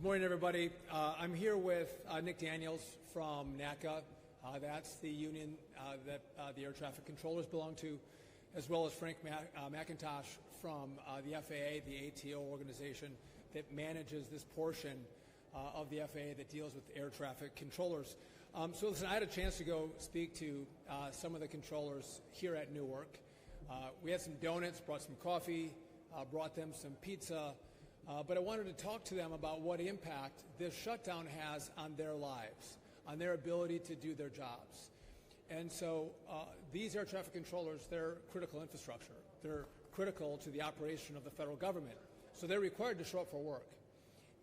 morning, everybody. I'm here with Nick Daniels from NATCA. That's the union that the air traffic controllers belong to, as well as Frank McIntosh from the FAA, the ATO organization that manages this portion of the FAA that deals with air traffic controllers. So listen, I had a chance to go speak to some of the controllers here at Newark. We had some donuts, brought some coffee, brought them some pizza, but I wanted to talk to them about what impact this shutdown has on their lives, on their ability to do their jobs. And so these air traffic controllers, they're critical infrastructure. They're critical to the operation of the federal government. So they're required to show up for work.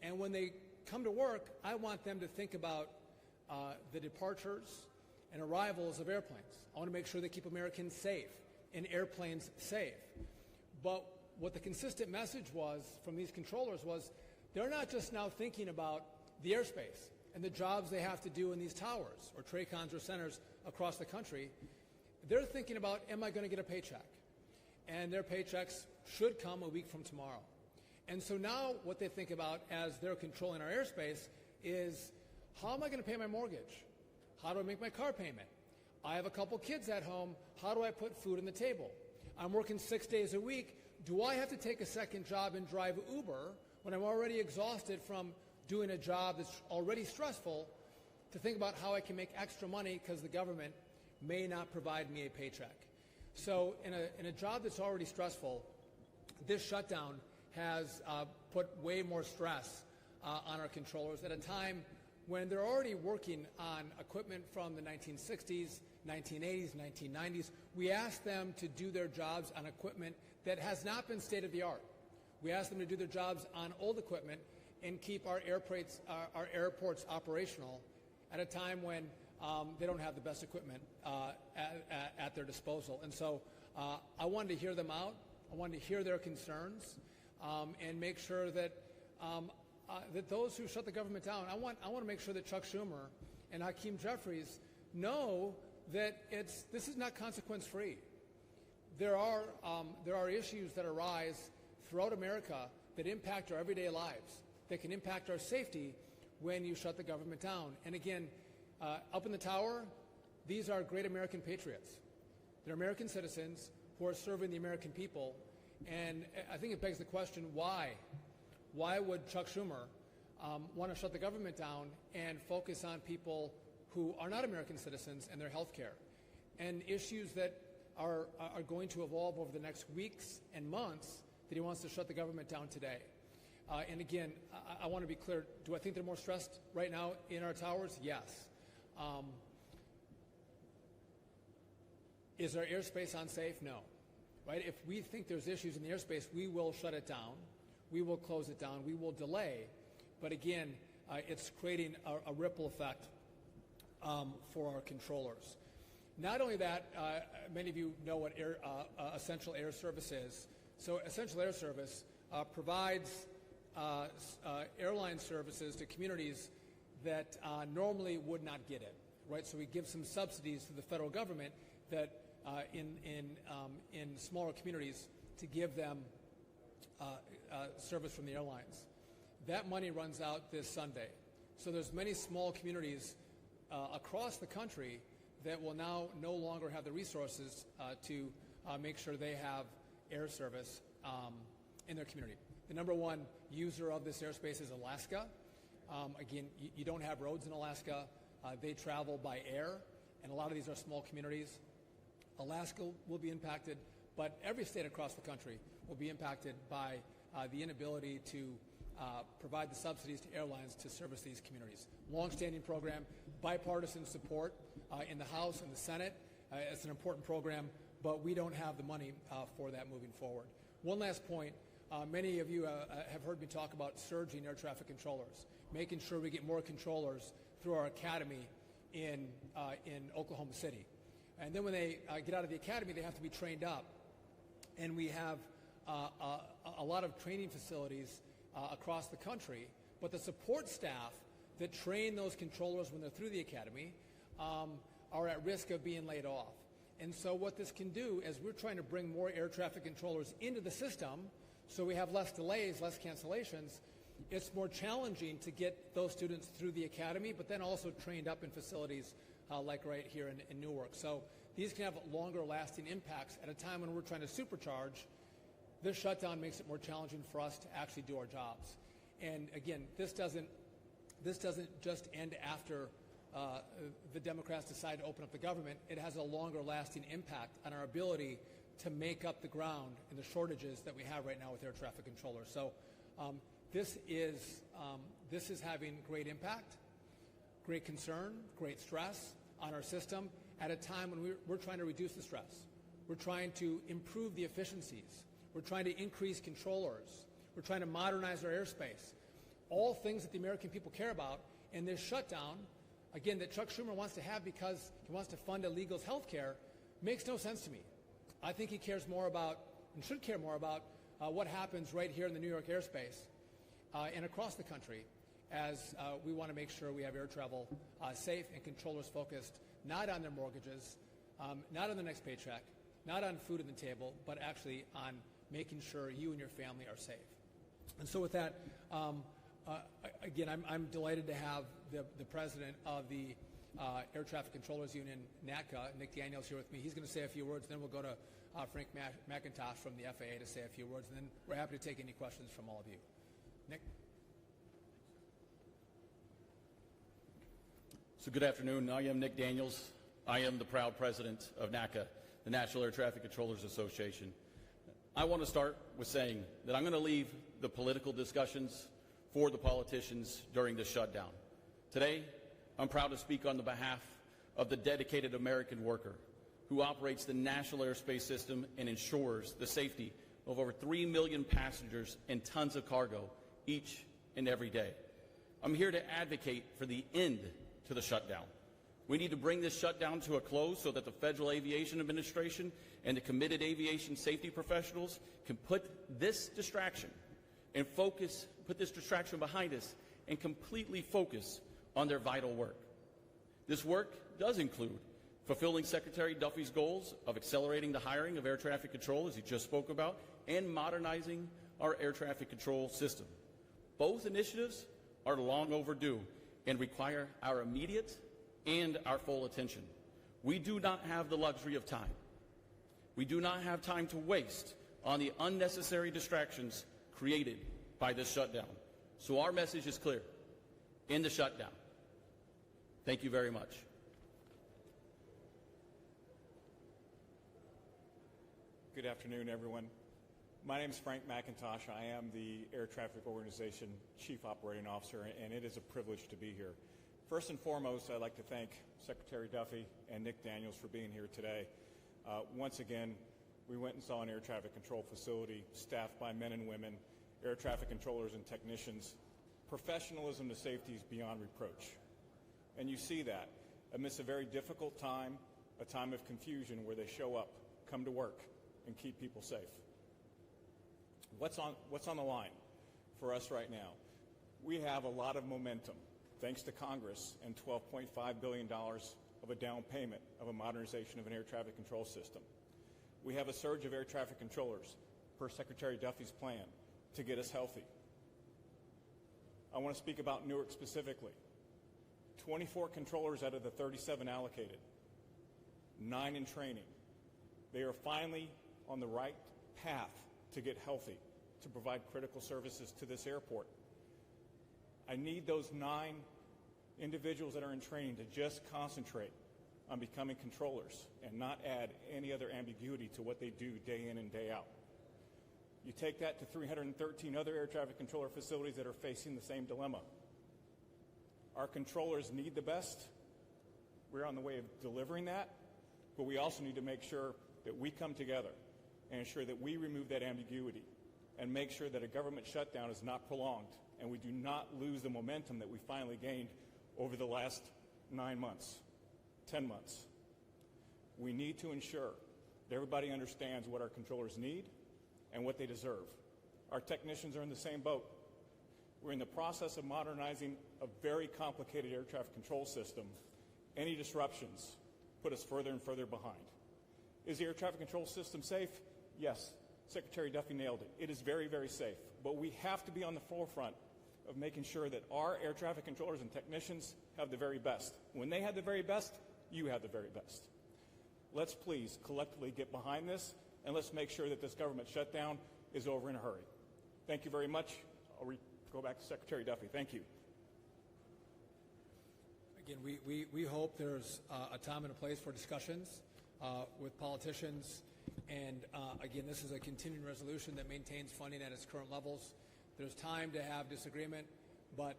And when they come to work, I want them to think about the departures and arrivals of airplanes. I want to make sure they keep Americans safe and airplanes safe. But what the consistent message was from these controllers was they're not just now thinking about the airspace and the jobs they have to do in these towers or TRACONs or centers across the country. They're thinking about, am I going to get a paycheck? And their paychecks should come a week from tomorrow. And so now what they think about as they're controlling our airspace is, how am I going to pay my mortgage? How do I make my car payment? I have a couple kids at home. How do I put food on the table? I'm working 6 days a week. Do I have to take a second job and drive Uber when I'm already exhausted from doing a job that's already stressful to think about how I can make extra money because the government may not provide me a paycheck? So in a job that's already stressful, this shutdown has put way more stress on our controllers at a time when they're already working on equipment from the 1960s, 1980s, 1990s. We ask them to do their jobs on equipment that has not been state-of-the-art. We ask them to do their jobs on old equipment and keep our airports operational at a time when they don't have the best equipment at their disposal. And so I wanted to hear them out. I wanted to hear their concerns and make sure that that those who shut the government down, I want to make sure that Chuck Schumer and Hakeem Jeffries know that this is not consequence-free. There are issues that arise throughout America that impact our everyday lives, that can impact our safety when you shut the government down. And again, up in the tower, these are great American patriots. They're American citizens who are serving the American people. And I think it begs the question, why? Why would Chuck Schumer want to shut the government down and focus on people who are not American citizens and their health care, and issues that are going to evolve over the next weeks and months that he wants to shut the government down today? And again, I want to be clear. Do I think they're more stressed right now in our towers? Yes. Is our airspace unsafe? No. Right? If we think there's issues in the airspace, we will shut it down. We will close it down. We will delay. But again, it's creating a ripple effect for our controllers. Not only that, many of you know what essential air service is. So essential air service provides airline services to communities that normally would not get it. Right? So we give some subsidies to the federal government that in smaller communities to give them service from the airlines. That money runs out this Sunday. So there's many small communities across the country that will now no longer have the resources to make sure they have air service in their community. The number one user of this airspace is Alaska. Again, you don't have roads in Alaska. They travel by air, and a lot of these are small communities. Alaska will be impacted, but every state across the country will be impacted by the inability to provide the subsidies to airlines to service these communities. Long-standing program, bipartisan support in the House and the Senate. It's an important program, but we don't have the money for that moving forward. One last point. Many of you have heard me talk about surging air traffic controllers, making sure we get more controllers through our academy in Oklahoma City. And then when they get out of the academy, they have to be trained up. And we have a lot of training facilities across the country, but the support staff that train those controllers when they're through the academy are at risk of being laid off. And so what this can do is we're trying to bring more air traffic controllers into the system so we have less delays, less cancellations. It's more challenging to get those students through the academy, but then also trained up in facilities like right here in Newark. So these can have longer lasting impacts at a time when we're trying to supercharge. This shutdown makes it more challenging for us to actually do our jobs. And again, this doesn't just end after the Democrats decide to open up the government. It has a longer lasting impact on our ability to make up the ground in the shortages that we have right now with air traffic controllers. So this is having great impact, great concern, great stress on our system at a time when we're trying to reduce the stress. We're trying to improve the efficiencies. We're trying to increase controllers. We're trying to modernize our airspace. All things that the American people care about. And this shutdown, again, that Chuck Schumer wants to have because he wants to fund illegals' health care, makes no sense to me. I think he cares more about, and should care more about, what happens right here in the New York airspace and across the country as we want to make sure we have air travel safe and controllers focused not on their mortgages, not on the next paycheck, not on food on the table, but actually on making sure you and your family are safe. And so with that, again, I'm delighted to have the president of the Air Traffic Controllers Union, NATCA, Nick Daniels, here with me. He's going to say a few words, then we'll go to Frank McIntosh from the FAA to say a few words, and then we're happy to take any questions from all of you. Nick? So good afternoon. I am Nick Daniels. I am the proud president of NATCA, the National Air Traffic Controllers Association. I want to start with saying that I'm going to leave the political discussions for the politicians during this shutdown. Today, I'm proud to speak on the behalf of the dedicated American worker who operates the national airspace system and ensures the safety of over 3 million passengers and tons of cargo each and every day. I'm here to advocate for the end to the shutdown. We need to bring this shutdown to a close so that the Federal Aviation Administration and the committed aviation safety professionals can put this distraction and put this distraction behind us and completely focus on their vital work. This work does include fulfilling Secretary Duffy's goals of accelerating the hiring of air traffic control, as he just spoke about, and modernizing our air traffic control system. Both initiatives are long overdue and require our immediate and our full attention. We do not have the luxury of time. We do not have time to waste on the unnecessary distractions created by this shutdown. So our message is clear. End the shutdown. Thank you very much. Good afternoon, everyone. My name is Frank McIntosh. I am the Air Traffic Organization Chief Operating Officer, and it is a privilege to be here. First and foremost, I'd like to thank Secretary Duffy and Nick Daniels for being here today. Once again, we went and saw an air traffic control facility staffed by men and women, air traffic controllers and technicians. Professionalism to safety is beyond reproach. And you see that amidst a very difficult time, a time of confusion where they show up, come to work, and keep people safe. What's on the line for us right now? We have a lot of momentum, thanks to Congress and $12.5 billion of a down payment of a modernization of an air traffic control system. We have a surge of air traffic controllers, per Secretary Duffy's plan, to get us healthy. I want to speak about Newark specifically. 24 controllers out of the 37 allocated, 9 in training. They are finally on the right path to get healthy, to provide critical services to this airport. I need those 9 individuals that are in training to just concentrate on becoming controllers and not add any other ambiguity to what they do day in and day out. You take that to 313 other air traffic controller facilities that are facing the same dilemma. Our controllers need the best. We're on the way of delivering that, but we also need to make sure that we come together and ensure that we remove that ambiguity and make sure that a government shutdown is not prolonged and we do not lose the momentum that we finally gained over the last 9 months, 10 months. We need to ensure that everybody understands what our controllers need and what they deserve. Our technicians are in the same boat. We're in the process of modernizing a very complicated air traffic control system. Any disruptions put us further and further behind. Is the air traffic control system safe? Yes. Secretary Duffy nailed it. It is very, very safe. But we have to be on the forefront of making sure that our air traffic controllers and technicians have the very best. When they have the very best, you have the very best. Let's please collectively get behind this, and let's make sure that this government shutdown is over in a hurry. Thank you very much. I'll go back to Secretary Duffy. Thank you. Again, we hope there's a time and a place for discussions with politicians. And again, this is a continuing resolution that maintains funding at its current levels. There's time to have disagreement, but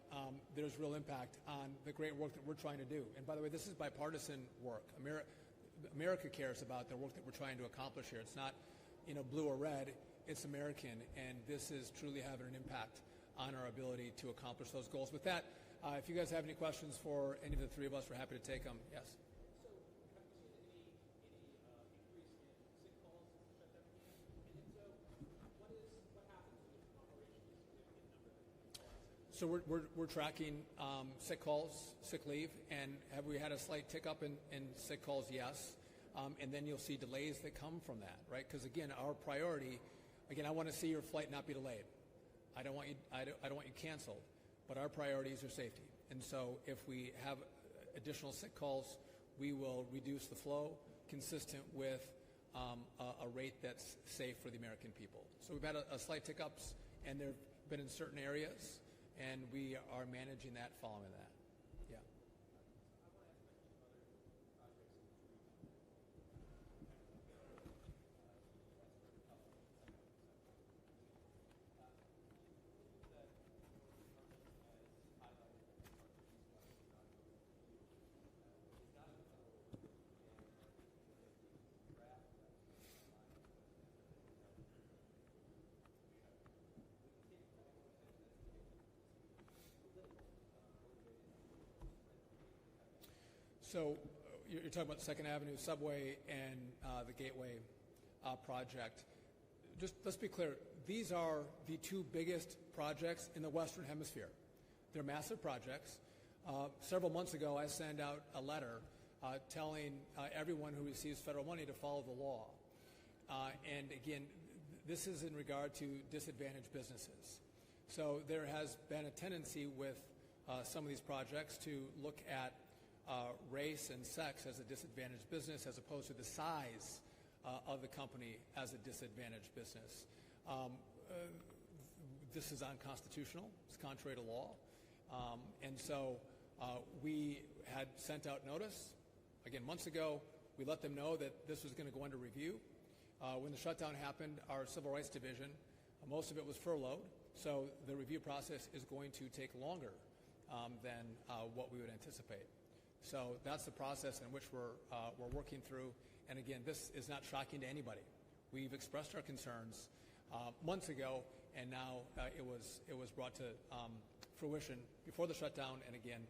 there's real impact on the great work that we're trying to do. And by the way, this is bipartisan work. America cares about the work that we're trying to accomplish here. It's not, blue or red. It's American, and this is truly having an impact on our ability to accomplish those goals. With that, if you guys have any questions for any of the three of us, we're happy to take them. Yes. So we're tracking sick calls, sick leave, and have we had a slight tick up in sick calls? Yes. And then you'll see delays that come from that, right? Because again, our priority, I want to see your flight not be delayed. I don't want you canceled, but our priorities are safety. And so if we have additional sick calls, we will reduce the flow consistent with a rate that's safe for the American people. So we've had a slight tick ups, and they've been in certain areas, and we are managing that following that. Yeah. So you're talking about Second Avenue Subway and the Gateway project. Just let's be clear, these are the two biggest projects in the Western Hemisphere. They're massive projects. Several months ago, I sent out a letter telling everyone who receives federal money to follow the law. And again, this is in regard to disadvantaged businesses. So there has been a tendency with some of these projects to look at race and sex as a disadvantaged business as opposed to the size of the company as a disadvantaged business. This is unconstitutional. It's contrary to law. And so we had sent out notice. Again, months ago, we let them know that this was going to go under review. When the shutdown happened, our Civil Rights Division, most of it was furloughed. So the review process is going to take longer than what we would anticipate. So that's the process in which we're working through. And again, this is not shocking to anybody. We've expressed our concerns months ago, and now it was brought to fruition before the shutdown. And again,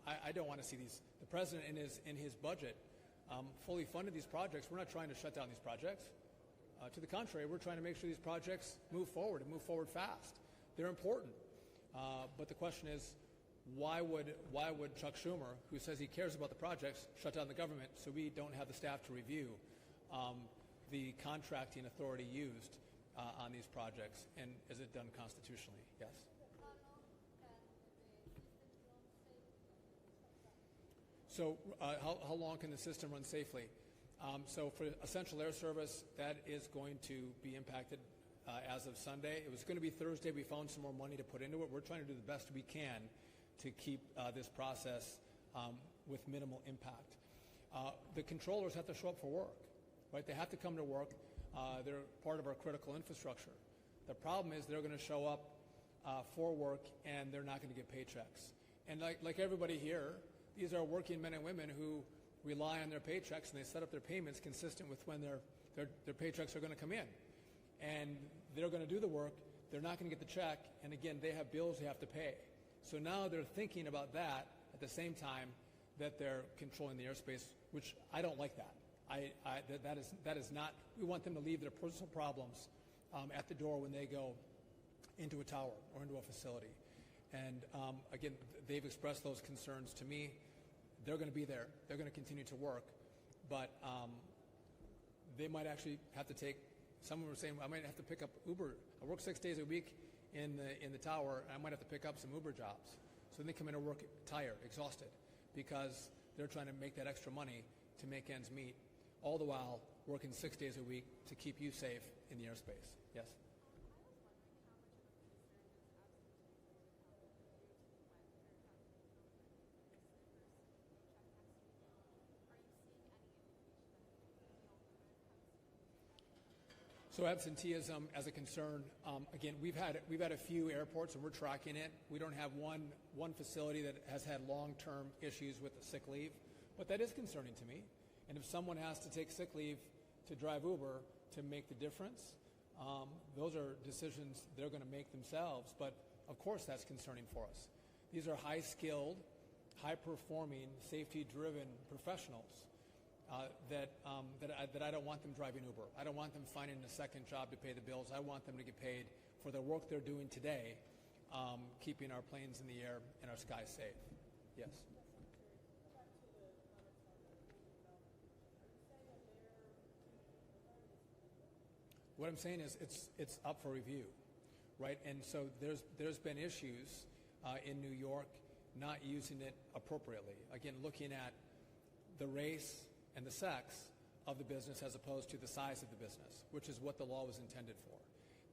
I don't want to see these. The president in his budget fully funded these projects. We're not trying to shut down these projects. To the contrary, we're trying to make sure these projects move forward and move forward fast. They're important. But the question is, why would Chuck Schumer, who says he cares about the projects, shut down the government so we don't have the staff to review the contracting authority used on these projects? And is it done constitutionally? Yes. So how long can the system run safely? So for essential air service, that is going to be impacted as of Sunday. It was going to be Thursday. We found some more money to put into it. We're trying to do the best we can to keep this process with minimal impact. The controllers have to show up for work, right? They have to come to work. They're part of our critical infrastructure. The problem is they're going to show up for work, and they're not going to get paychecks. And like everybody here, these are working men and women who rely on their paychecks, and they set up their payments consistent with when their paychecks are going to come in. And they're going to do the work. They're not going to get the check. And again, they have bills they have to pay. So now they're thinking about that at the same time that they're controlling the airspace, which I don't like that. That is not. We want them to leave their personal problems at the door when they go into a tower or into a facility. And again, they've expressed those concerns to me. They're going to be there. They're going to continue to work, but they might actually have to take. Someone was saying I might have to pick up Uber. I work 6 days a week, in the tower, and I might have to pick up some Uber jobs. So they come in to work tired, exhausted, because they're trying to make that extra money to make ends meet, all the while working 6 days a week to keep you safe in the airspace. Yes? So absenteeism as a concern, again, we've had a few airports and we're tracking it. We don't have one facility that has had long-term issues with the sick leave, but that is concerning to me. And if someone has to take sick leave to drive Uber to make the difference, those are decisions they're going to make themselves. But of course, that's concerning for us. These are high-skilled, high-performing, safety-driven professionals. That I don't want them driving Uber. I don't want them finding a second job to pay the bills. I want them to get paid for the work they're doing today, keeping our planes in the air and our skies safe. Yes. What I'm saying is it's up for review, right? And so there's been issues in New York not using it appropriately. Again, looking at the race and the sex of the business as opposed to the size of the business, which is what the law was intended for.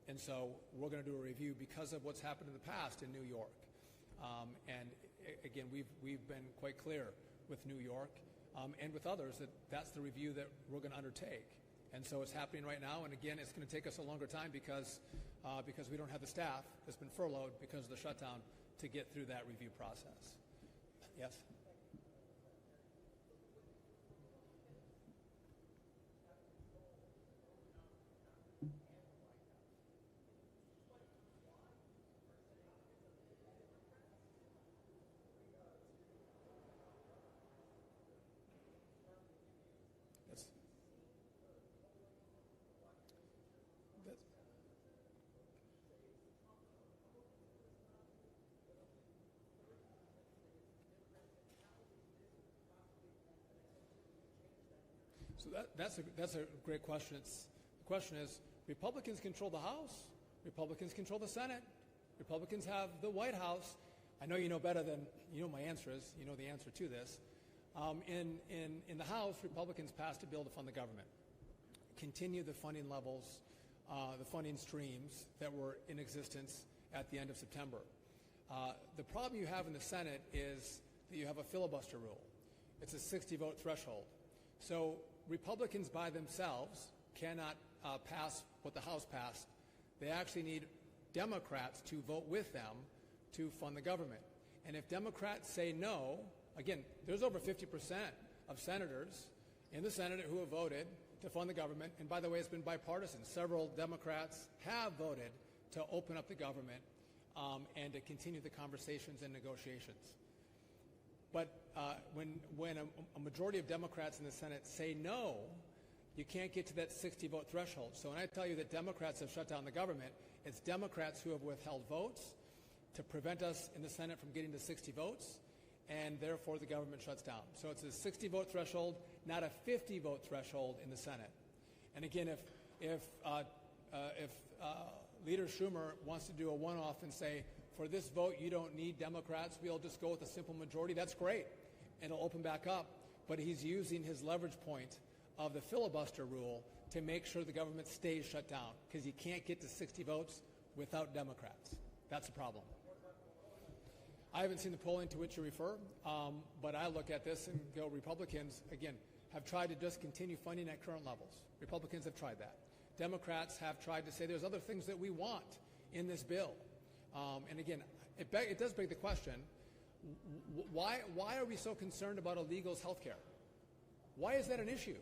And so we're going to do a review because of what's happened in the past in New York. And again, we've been quite clear with New York and with others that that's the review that we're going to undertake. And so it's happening right now. And again, it's going to take us a longer time because we don't have the staff that's been furloughed because of the shutdown to get through that review process. Yes? So that's a great question. The question is, Republicans control the House. Republicans control the Senate. Republicans have the White House. I know you know better than you know my answer is. You know the answer to this. In the House, Republicans passed a bill to fund the government, continue the funding levels, the funding streams that were in existence at the end of September. The problem you have in the Senate is that you have a filibuster rule. It's a 60-vote threshold. So Republicans by themselves cannot pass what the House passed. They actually need Democrats to vote with them to fund the government. And if Democrats say no, again, there's over 50% of senators in the Senate who have voted to fund the government. And by the way, it's been bipartisan. Several Democrats have voted to open up the government and to continue the conversations and negotiations. But when a majority of Democrats in the Senate say no, you can't get to that 60-vote threshold. So when I tell you that Democrats have shut down the government, it's Democrats who have withheld votes to prevent us in the Senate from getting to 60 votes, and therefore the government shuts down. So it's a 60-vote threshold, not a 50-vote threshold in the Senate. And again, if Leader Schumer wants to do a one-off and say, for this vote, you don't need Democrats, we'll just go with a simple majority, that's great. And it'll open back up. But he's using his leverage point of the filibuster rule to make sure the government stays shut down, because you can't get to 60 votes without Democrats. That's a problem. I haven't seen the polling to which you refer, but I look at this and go, Republicans, again, have tried to just continue funding at current levels. Republicans have tried that. Democrats have tried to say there's other things that we want in this bill. And again, it does beg the question, why are we so concerned about illegals' health care? Why is that an issue?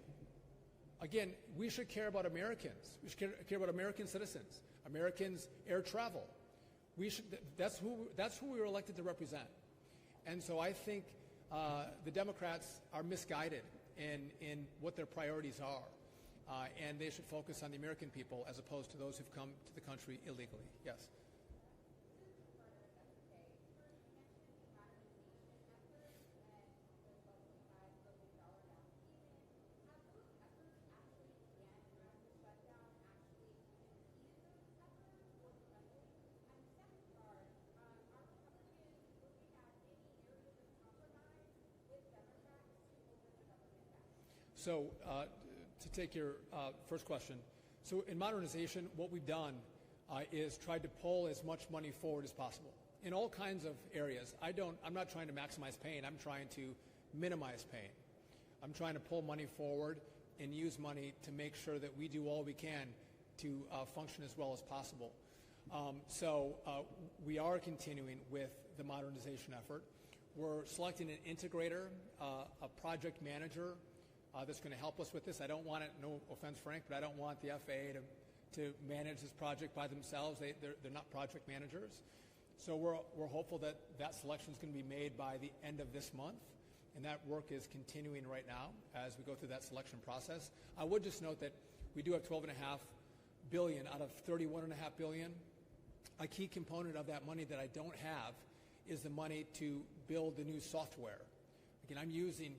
Again, we should care about Americans. We should care about American citizens, Americans' air travel. That's who we were elected to represent. And so I think the Democrats are misguided in what their priorities are. And they should focus on the American people as opposed to those who've come to the country illegally. Yes. So to take your first question, so in modernization, what we've done is tried to pull as much money forward as possible in all kinds of areas. I'm not trying to maximize pain. I'm trying to minimize pain. I'm trying to pull money forward and use money to make sure that we do all we can to function as well as possible. So we are continuing with the modernization effort. We're selecting an integrator, a project manager that's going to help us with this. I don't want it, no offense, Frank, but I don't want the FAA to manage this project by themselves. They're not project managers. So we're hopeful that that selection is going to be made by the end of this month, and that work is continuing right now as we go through that selection process. I would just note that we do have $12.5 billion out of $31.5 billion. A key component of that money that I don't have is the money to build the new software. Again, I'm using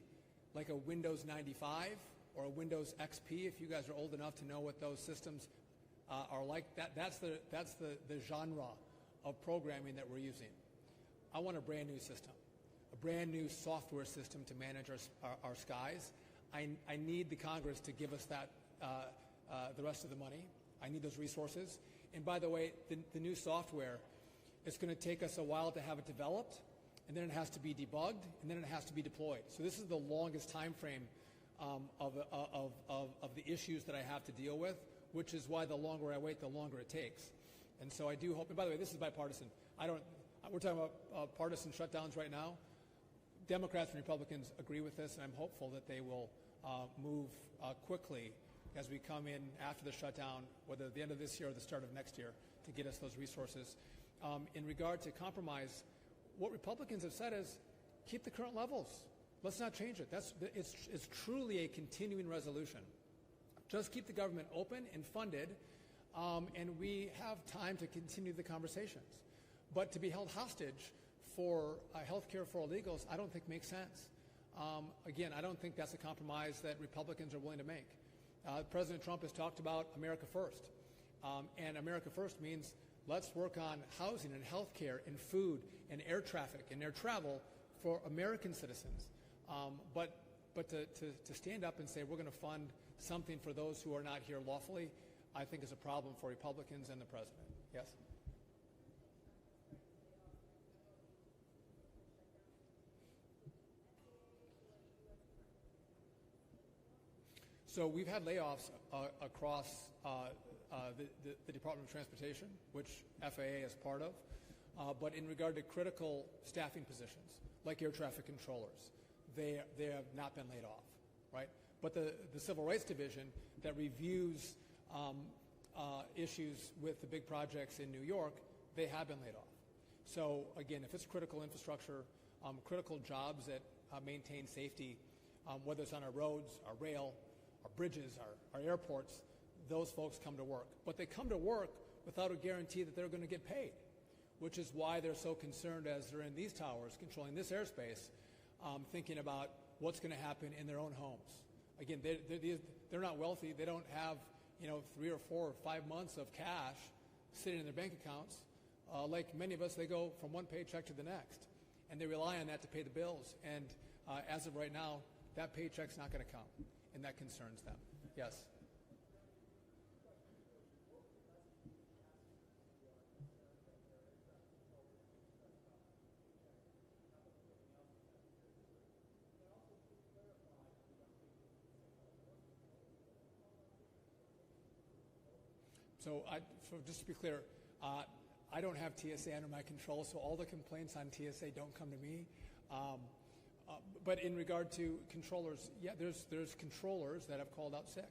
like a Windows 95 or a Windows XP, if you guys are old enough to know what those systems are like. That's the genre of programming that we're using. I want a brand new system, a brand new software system to manage our skies. I need the Congress to give us that, the rest of the money. I need those resources. And by the way, the new software, it's going to take us a while to have it developed, and then it has to be debugged, and then it has to be deployed. So this is the longest time frame of the issues that I have to deal with, which is why the longer I wait, the longer it takes. And so I do hope, and by the way, this is bipartisan. We're talking about partisan shutdowns right now. Democrats and Republicans agree with this, and I'm hopeful that they will move quickly as we come in after the shutdown, whether at the end of this year or the start of next year, to get us those resources. In regard to compromise, what Republicans have said is keep the current levels. Let's not change it. It's truly a continuing resolution. Just keep the government open and funded, and we have time to continue the conversations. But to be held hostage for health care for illegals, I don't think makes sense. Again, I don't think that's a compromise that Republicans are willing to make. President Trump has talked about America First. And America First means let's work on housing and health care and food and air traffic and air travel for American citizens. But to stand up and say we're going to fund something for those who are not here lawfully, I think is a problem for Republicans and the president. Yes? So we've had layoffs across the Department of Transportation, which FAA is part of. But in regard to critical staffing positions, like air traffic controllers, they have not been laid off, right? But the Civil Rights Division that reviews issues with the big projects in New York, they have been laid off. So again, if it's critical infrastructure, critical jobs that maintain safety, whether it's on our roads, our rail, our bridges, our airports, those folks come to work. But they come to work without a guarantee that they're going to get paid, which is why they're so concerned as they're in these towers controlling this airspace, thinking about what's going to happen in their own homes. Again, they're not wealthy. They don't have 3 or 4 or 5 months of cash sitting in their bank accounts. Like many of us, they go from one paycheck to the next, and they rely on that to pay the bills. And as of right now, that paycheck's not going to come, and that concerns them. Yes. So just to be clear, I don't have TSA under my control, so all the complaints on TSA don't come to me. But in regard to controllers, yeah, there's controllers that have called out sick,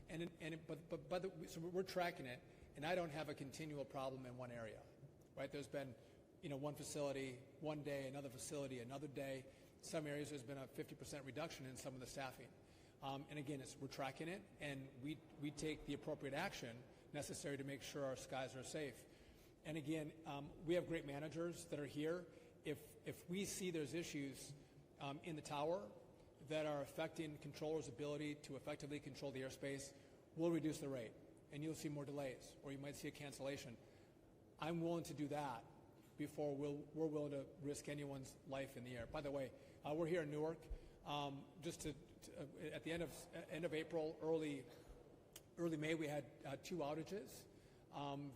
so we're tracking it, and I don't have a continual problem in one area, right? There's been, one facility one day, another facility another day. Some areas there's been a 50% reduction in some of the staffing, and again, we're tracking it, and we take the appropriate action necessary to make sure our skies are safe. And again, we have great managers that are here. If we see there's issues in the tower that are affecting controllers' ability to effectively control the airspace, we'll reduce the rate, and you'll see more delays, or you might see a cancellation. I'm willing to do that before we're willing to risk anyone's life in the air. By the way, we're here in Newark. Just to at the end of April, early May, we had 2 outages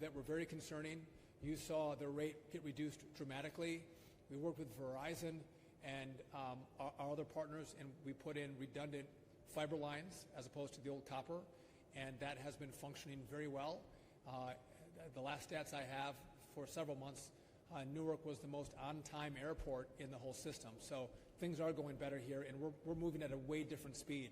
that were very concerning. You saw the rate get reduced dramatically. We worked with Verizon and our other partners, and we put in redundant fiber lines as opposed to the old copper, and that has been functioning very well. The last stats I have for several months, Newark was the most on-time airport in the whole system. So things are going better here, and we're moving at a way different speed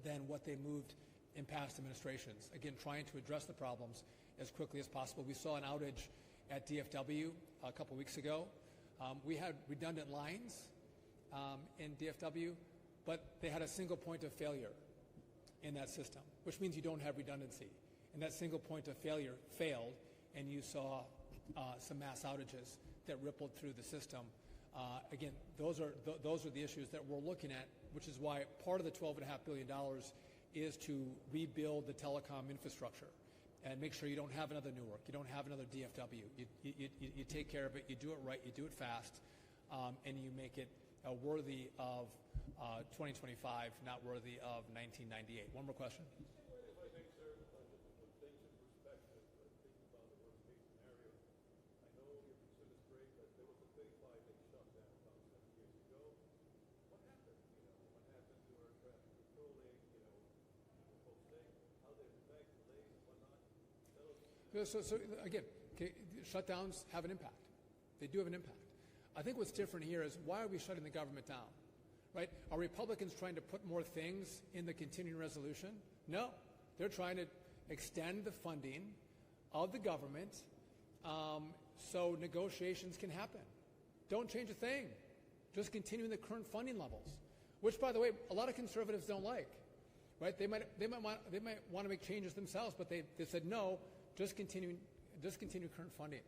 than what they moved in past administrations. Again, trying to address the problems as quickly as possible. We saw an outage at DFW a couple weeks ago. We had redundant lines in DFW, but they had a single point of failure in that system, which means you don't have redundancy. And that single point of failure failed, and you saw some mass outages that rippled through the system. Again, those are the issues that we're looking at, which is why part of the $12.5 billion is to rebuild the telecom infrastructure and make sure you don't have another Newark, you don't have another DFW. You take care of it, you do it right, you do it fast, and you make it worthy of 2025, not worthy of 1998. One more question. So again, shutdowns have an impact. They do have an impact. I think what's different here is, why are we shutting the government down? Right? Are Republicans trying to put more things in the continuing resolution? No. They're trying to extend the funding of the government so negotiations can happen. Don't change a thing. Just continue the current funding levels, which, by the way, a lot of conservatives don't like. Right? They might want to make changes themselves, but they said no. Just continue current funding.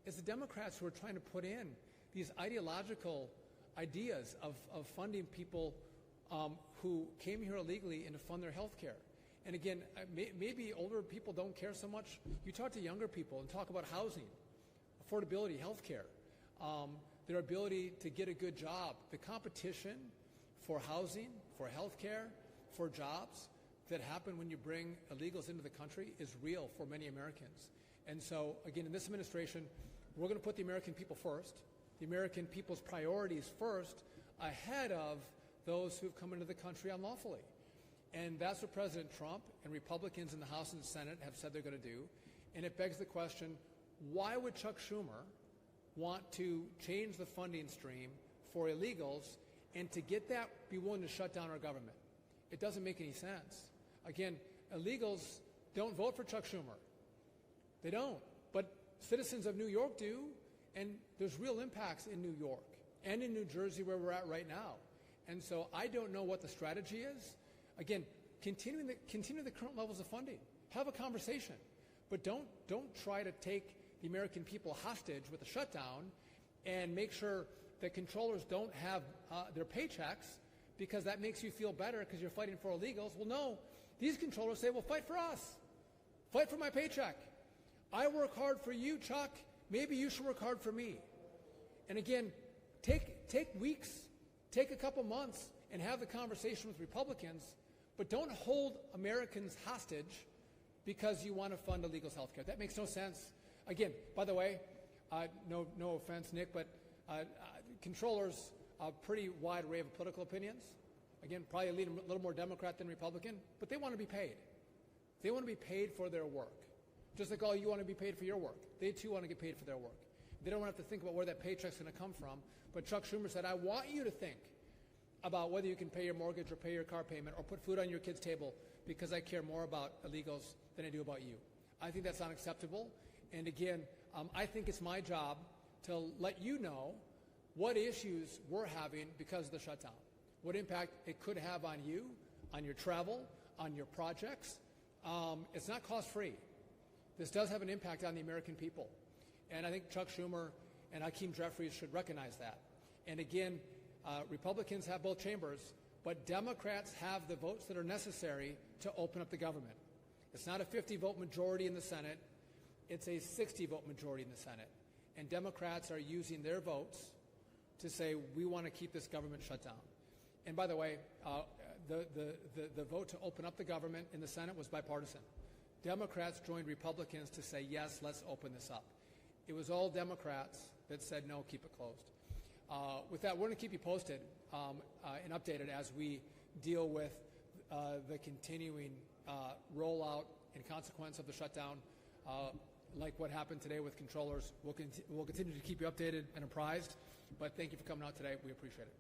It's the Democrats who are trying to put in these ideological ideas of funding people who came here illegally and to fund their health care. And again, maybe older people don't care so much. You talk to younger people and talk about housing, affordability, health care, their ability to get a good job. The competition for housing, for health care, for jobs that happen when you bring illegals into the country is real for many Americans. And so, again, in this administration, we're going to put the American people first, the American people's priorities first, ahead of those who've come into the country unlawfully. And that's what President Trump and Republicans in the House and the Senate have said they're going to do. And it begs the question, why would Chuck Schumer want to change the funding stream for illegals and to get that be willing to shut down our government? It doesn't make any sense. Again, illegals don't vote for Chuck Schumer. They don't. But citizens of New York do, and there's real impacts in New York and in New Jersey where we're at right now. And so I don't know what the strategy is. Again, continue the current levels of funding. Have a conversation. But don't try to take the American people hostage with a shutdown and make sure that controllers don't have their paychecks, because that makes you feel better because you're fighting for illegals. Well, no. These controllers say, well, fight for us. Fight for my paycheck. I work hard for you, Chuck. Maybe you should work hard for me. And again, take weeks, take a couple months, and have the conversation with Republicans, but don't hold Americans hostage because you want to fund illegals' health care. That makes no sense. Again, by the way, no offense, Nick, but controllers, a pretty wide array of political opinions. Again, probably lean a little more Democrat than Republican, but they want to be paid. They want to be paid for their work. Just like all you want to be paid for your work. They too want to get paid for their work. They don't have to think about where that paycheck's going to come from. But Chuck Schumer said, I want you to think about whether you can pay your mortgage or pay your car payment or put food on your kid's table, because I care more about illegals than I do about you. I think that's unacceptable. And again, I think it's my job to let you know what issues we're having because of the shutdown, what impact it could have on you, on your travel, on your projects. It's not cost-free. This does have an impact on the American people. And I think Chuck Schumer and Hakeem Jeffries should recognize that. And again, Republicans have both chambers, but Democrats have the votes that are necessary to open up the government. It's not a 50-vote majority in the Senate. It's a 60-vote majority in the Senate. And Democrats are using their votes to say, we want to keep this government shut down. And by the way, the vote to open up the government in the Senate was bipartisan. Democrats joined Republicans to say, yes, let's open this up. It was all Democrats that said, no, keep it closed. With that, we're going to keep you posted and updated as we deal with the continuing rollout and consequence of the shutdown. Like what happened today with controllers, we'll continue to keep you updated and apprised. But thank you for coming out today. We appreciate it.